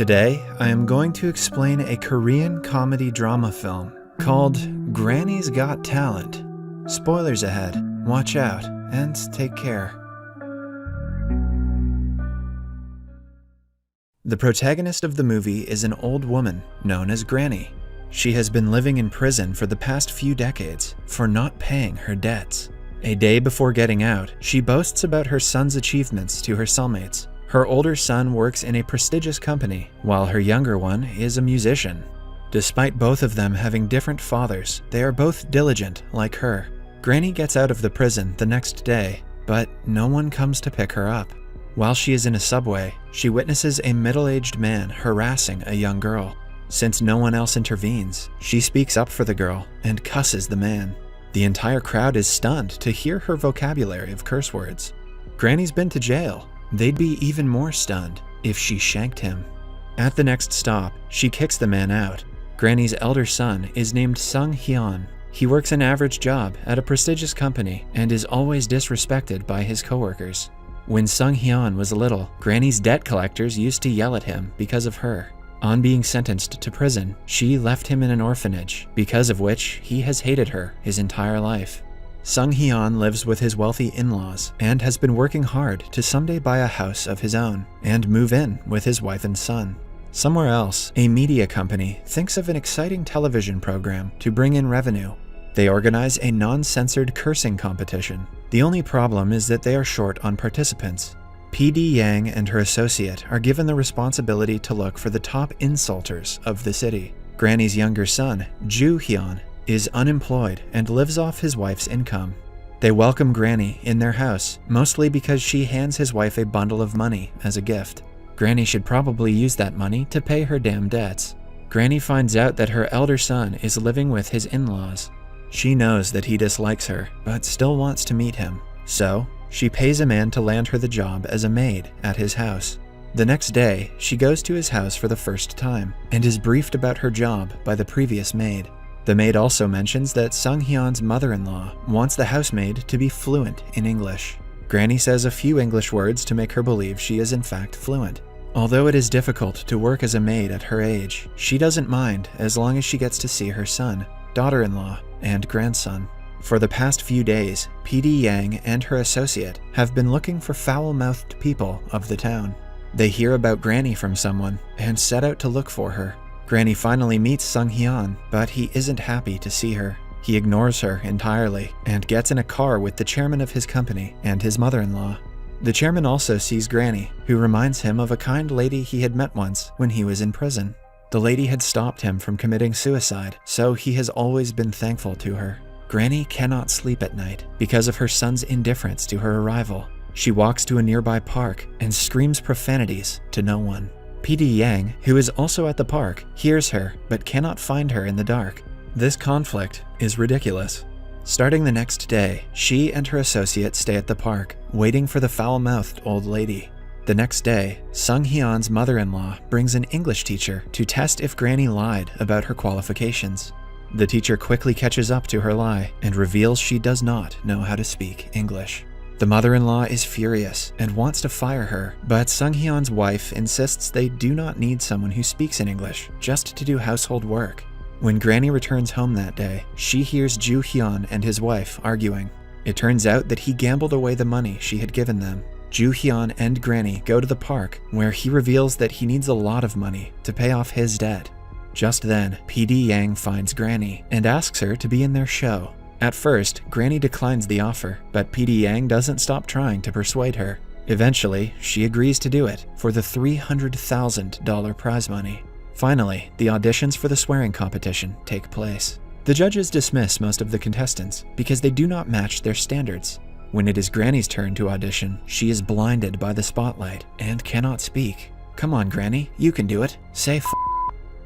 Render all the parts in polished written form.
Today, I am going to explain a Korean comedy drama film called Granny's Got Talent. Spoilers ahead, watch out, and take care. The protagonist of the movie is an old woman known as Granny. She has been living in prison for the past few decades for not paying her debts. A day before getting out, she boasts about her son's achievements to her cellmates. Her older son works in a prestigious company, while her younger one is a musician. Despite both of them having different fathers, they are both diligent like her. Granny gets out of the prison the next day, but no one comes to pick her up. While she is in a subway, she witnesses a middle-aged man harassing a young girl. Since no one else intervenes, she speaks up for the girl and cusses the man. The entire crowd is stunned to hear her vocabulary of curse words. Granny's been to jail. They'd be even more stunned if she shanked him. At the next stop, she kicks the man out. Granny's elder son is named Sung Hyun. He works an average job at a prestigious company and is always disrespected by his coworkers. When Sung Hyun was little, Granny's debt collectors used to yell at him because of her. On being sentenced to prison, she left him in an orphanage, because of which he has hated her his entire life. Sung Hyun lives with his wealthy in-laws and has been working hard to someday buy a house of his own and move in with his wife and son. Somewhere else, a media company thinks of an exciting television program to bring in revenue. They organize a non-censored cursing competition. The only problem is that they are short on participants. PD Yang and her associate are given the responsibility to look for the top insulters of the city. Granny's younger son, Ju Hyun, is unemployed and lives off his wife's income. They welcome Granny in their house, mostly because she hands his wife a bundle of money as a gift. Granny should probably use that money to pay her damn debts. Granny finds out that her elder son is living with his in-laws. She knows that he dislikes her, but still wants to meet him. So, she pays a man to land her the job as a maid at his house. The next day, she goes to his house for the first time and is briefed about her job by the previous maid. The maid also mentions that Sung Hyun's mother-in-law wants the housemaid to be fluent in English. Granny says a few English words to make her believe she is in fact fluent. Although it is difficult to work as a maid at her age, she doesn't mind as long as she gets to see her son, daughter-in-law, and grandson. For the past few days, PD Yang and her associate have been looking for foul-mouthed people of the town. They hear about Granny from someone and set out to look for her. Granny finally meets Sung Hyun, but he isn't happy to see her. He ignores her entirely and gets in a car with the chairman of his company and his mother-in-law. The chairman also sees Granny, who reminds him of a kind lady he had met once when he was in prison. The lady had stopped him from committing suicide, so he has always been thankful to her. Granny cannot sleep at night because of her son's indifference to her arrival. She walks to a nearby park and screams profanities to no one. PD Yang, who is also at the park, hears her but cannot find her in the dark. This conflict is ridiculous. Starting the next day, she and her associate stay at the park, waiting for the foul-mouthed old lady. The next day, Sung Hyun's mother-in-law brings an English teacher to test if Granny lied about her qualifications. The teacher quickly catches up to her lie and reveals she does not know how to speak English. The mother-in-law is furious and wants to fire her, but Sung Hyun's wife insists they do not need someone who speaks in English just to do household work. When Granny returns home that day, she hears Ju Hyun and his wife arguing. It turns out that he gambled away the money she had given them. Ju Hyun and Granny go to the park, where he reveals that he needs a lot of money to pay off his debt. Just then, PD Yang finds Granny and asks her to be in their show. At first, Granny declines the offer, but PD Yang doesn't stop trying to persuade her. Eventually, she agrees to do it for the $300,000 prize money. Finally, the auditions for the swearing competition take place. The judges dismiss most of the contestants because they do not match their standards. When it is Granny's turn to audition, she is blinded by the spotlight and cannot speak. "Come on, Granny, you can do it. Say f***."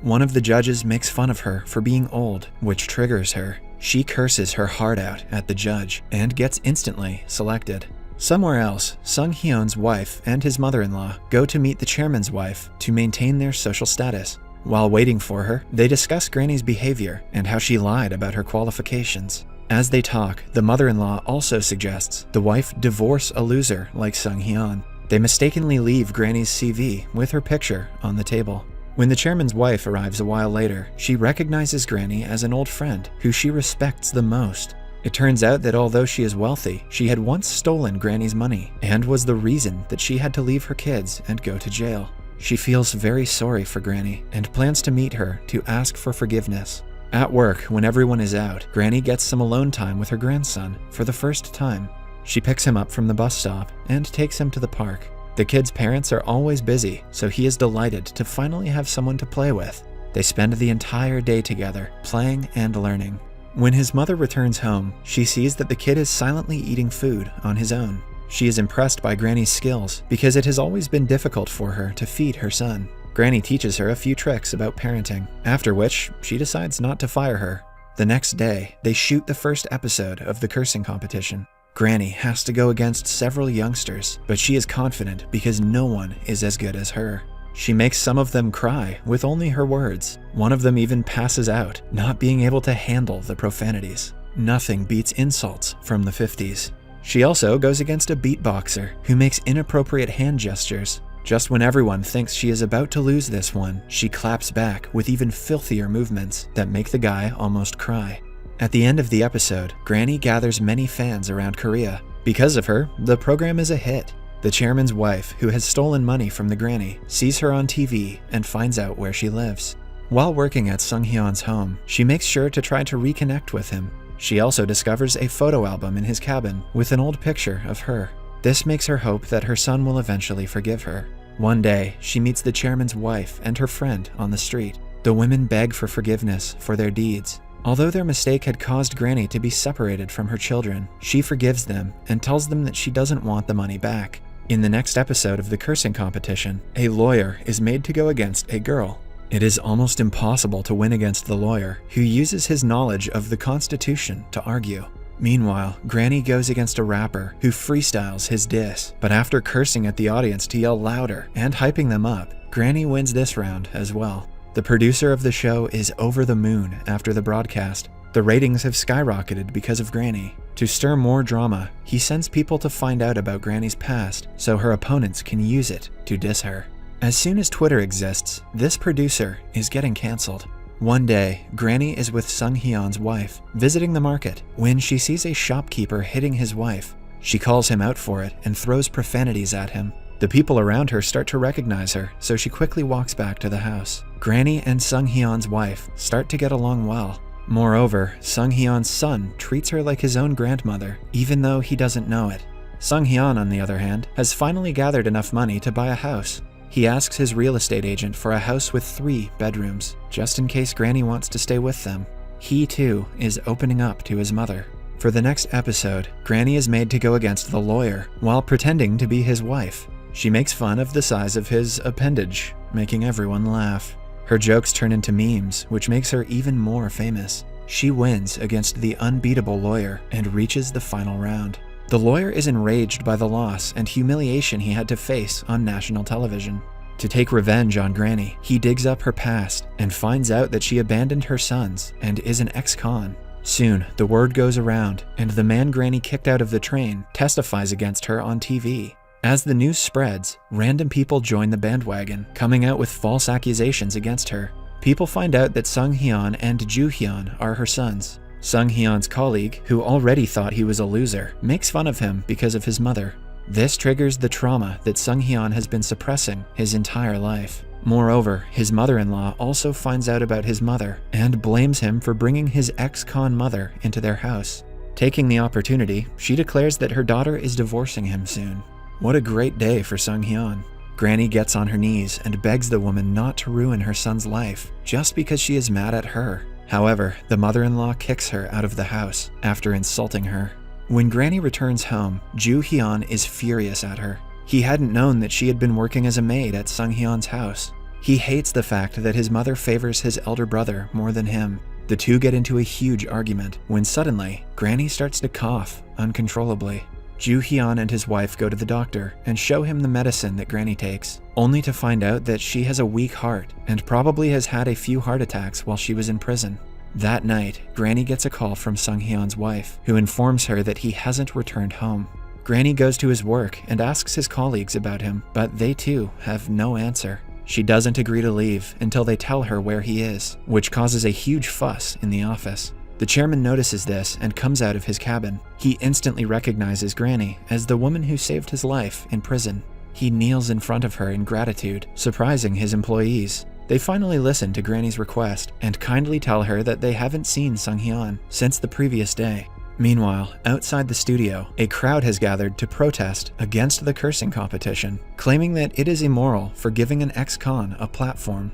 One of the judges makes fun of her for being old, which triggers her. She curses her heart out at the judge and gets instantly selected. Somewhere else, Sung Hyun's wife and his mother-in-law go to meet the chairman's wife to maintain their social status. While waiting for her, they discuss Granny's behavior and how she lied about her qualifications. As they talk, the mother-in-law also suggests the wife divorce a loser like Sung Hyun. They mistakenly leave Granny's CV with her picture on the table. When the chairman's wife arrives a while later, she recognizes Granny as an old friend who she respects the most. It turns out that although she is wealthy, she had once stolen Granny's money and was the reason that she had to leave her kids and go to jail. She feels very sorry for Granny and plans to meet her to ask for forgiveness. At work, when everyone is out, Granny gets some alone time with her grandson for the first time. She picks him up from the bus stop and takes him to the park. The kid's parents are always busy, so he is delighted to finally have someone to play with. They spend the entire day together, playing and learning. When his mother returns home, she sees that the kid is silently eating food on his own. She is impressed by Granny's skills because it has always been difficult for her to feed her son. Granny teaches her a few tricks about parenting, after which she decides not to fire her. The next day, they shoot the first episode of the cursing competition. Granny has to go against several youngsters, but she is confident because no one is as good as her. She makes some of them cry with only her words. One of them even passes out, not being able to handle the profanities. Nothing beats insults from the 50s. She also goes against a beatboxer who makes inappropriate hand gestures. Just when everyone thinks she is about to lose this one, she claps back with even filthier movements that make the guy almost cry. At the end of the episode, Granny gathers many fans around Korea. Because of her, the program is a hit. The chairman's wife, who has stolen money from the granny, sees her on TV and finds out where she lives. While working at Sung-hyun's home, she makes sure to try to reconnect with him. She also discovers a photo album in his cabin with an old picture of her. This makes her hope that her son will eventually forgive her. One day, she meets the chairman's wife and her friend on the street. The women beg for forgiveness for their deeds. Although their mistake had caused Granny to be separated from her children, she forgives them and tells them that she doesn't want the money back. In the next episode of the cursing competition, a lawyer is made to go against a girl. It is almost impossible to win against the lawyer, who uses his knowledge of the Constitution to argue. Meanwhile, Granny goes against a rapper who freestyles his diss, but after cursing at the audience to yell louder and hyping them up, Granny wins this round as well. The producer of the show is over the moon after the broadcast. The ratings have skyrocketed because of Granny. To stir more drama, he sends people to find out about Granny's past so her opponents can use it to diss her. As soon as Twitter exists, this producer is getting cancelled. One day, Granny is with Sung-hyun's wife, visiting the market, when she sees a shopkeeper hitting his wife. She calls him out for it and throws profanities at him. The people around her start to recognize her, so she quickly walks back to the house. Granny and Sung-hyun's wife start to get along well. Moreover, Sung-hyun's son treats her like his own grandmother, even though he doesn't know it. Sung-hyun, on the other hand, has finally gathered enough money to buy a house. He asks his real estate agent for a house with 3 bedrooms, just in case Granny wants to stay with them. He, too, is opening up to his mother. For the next episode, Granny is made to go against the lawyer while pretending to be his wife. She makes fun of the size of his appendage, making everyone laugh. Her jokes turn into memes, which makes her even more famous. She wins against the unbeatable lawyer and reaches the final round. The lawyer is enraged by the loss and humiliation he had to face on national television. To take revenge on Granny, he digs up her past and finds out that she abandoned her sons and is an ex-con. Soon, the word goes around, and the man Granny kicked out of the train testifies against her on TV. As the news spreads, random people join the bandwagon, coming out with false accusations against her. People find out that Sung-hyun and Joo-hyun are her sons. Sung-hyun's colleague, who already thought he was a loser, makes fun of him because of his mother. This triggers the trauma that Sung-hyun has been suppressing his entire life. Moreover, his mother-in-law also finds out about his mother and blames him for bringing his ex-con mother into their house. Taking the opportunity, she declares that her daughter is divorcing him soon. What a great day for Sung-hyun. Granny gets on her knees and begs the woman not to ruin her son's life just because she is mad at her. However, the mother-in-law kicks her out of the house after insulting her. When Granny returns home, Joo-hyun is furious at her. He hadn't known that she had been working as a maid at Sung-hyun's house. He hates the fact that his mother favors his elder brother more than him. The two get into a huge argument when suddenly, Granny starts to cough uncontrollably. Joo-hyun and his wife go to the doctor and show him the medicine that Granny takes, only to find out that she has a weak heart and probably has had a few heart attacks while she was in prison. That night, Granny gets a call from Sung-hyun's wife, who informs her that he hasn't returned home. Granny goes to his work and asks his colleagues about him, but they too have no answer. She doesn't agree to leave until they tell her where he is, which causes a huge fuss in the office. The chairman notices this and comes out of his cabin. He instantly recognizes Granny as the woman who saved his life in prison. He kneels in front of her in gratitude, surprising his employees. They finally listen to Granny's request and kindly tell her that they haven't seen Sung-hyun since the previous day. Meanwhile, outside the studio, a crowd has gathered to protest against the cursing competition, claiming that it is immoral for giving an ex-con a platform.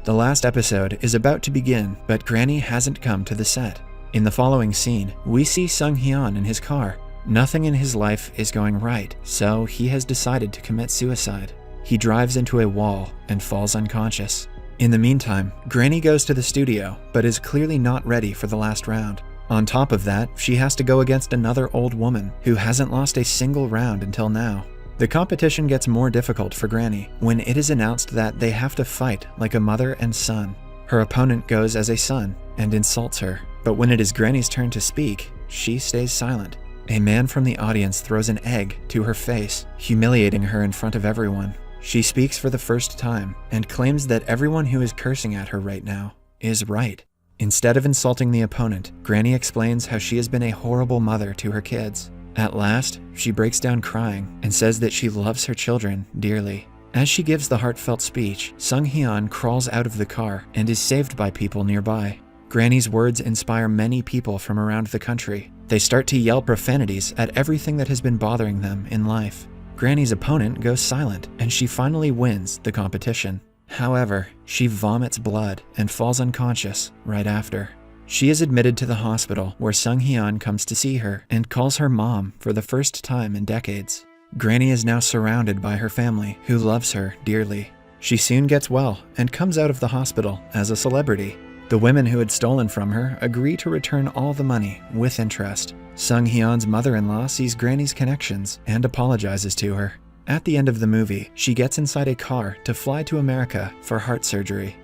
The last episode is about to begin, but Granny hasn't come to the set. In the following scene, we see Sung-hyun in his car. Nothing in his life is going right, so he has decided to commit suicide. He drives into a wall and falls unconscious. In the meantime, Granny goes to the studio, but is clearly not ready for the last round. On top of that, she has to go against another old woman who hasn't lost a single round until now. The competition gets more difficult for Granny when it is announced that they have to fight like a mother and son. Her opponent goes as a son and insults her, but when it is Granny's turn to speak, she stays silent. A man from the audience throws an egg to her face, humiliating her in front of everyone. She speaks for the first time and claims that everyone who is cursing at her right now is right. Instead of insulting the opponent, Granny explains how she has been a horrible mother to her kids. At last, she breaks down crying and says that she loves her children dearly. As she gives the heartfelt speech, Sung-hyun crawls out of the car and is saved by people nearby. Granny's words inspire many people from around the country. They start to yell profanities at everything that has been bothering them in life. Granny's opponent goes silent, and she finally wins the competition. However, she vomits blood and falls unconscious right after. She is admitted to the hospital where Sung-hyun comes to see her and calls her mom for the first time in decades. Granny is now surrounded by her family, who loves her dearly. She soon gets well and comes out of the hospital as a celebrity. The women who had stolen from her agree to return all the money with interest. Sung-hyun's mother-in-law sees Granny's connections and apologizes to her. At the end of the movie, she gets inside a car to fly to America for heart surgery.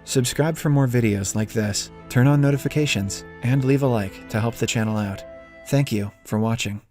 Subscribe for more videos like this, turn on notifications, and leave a like to help the channel out. Thank you for watching.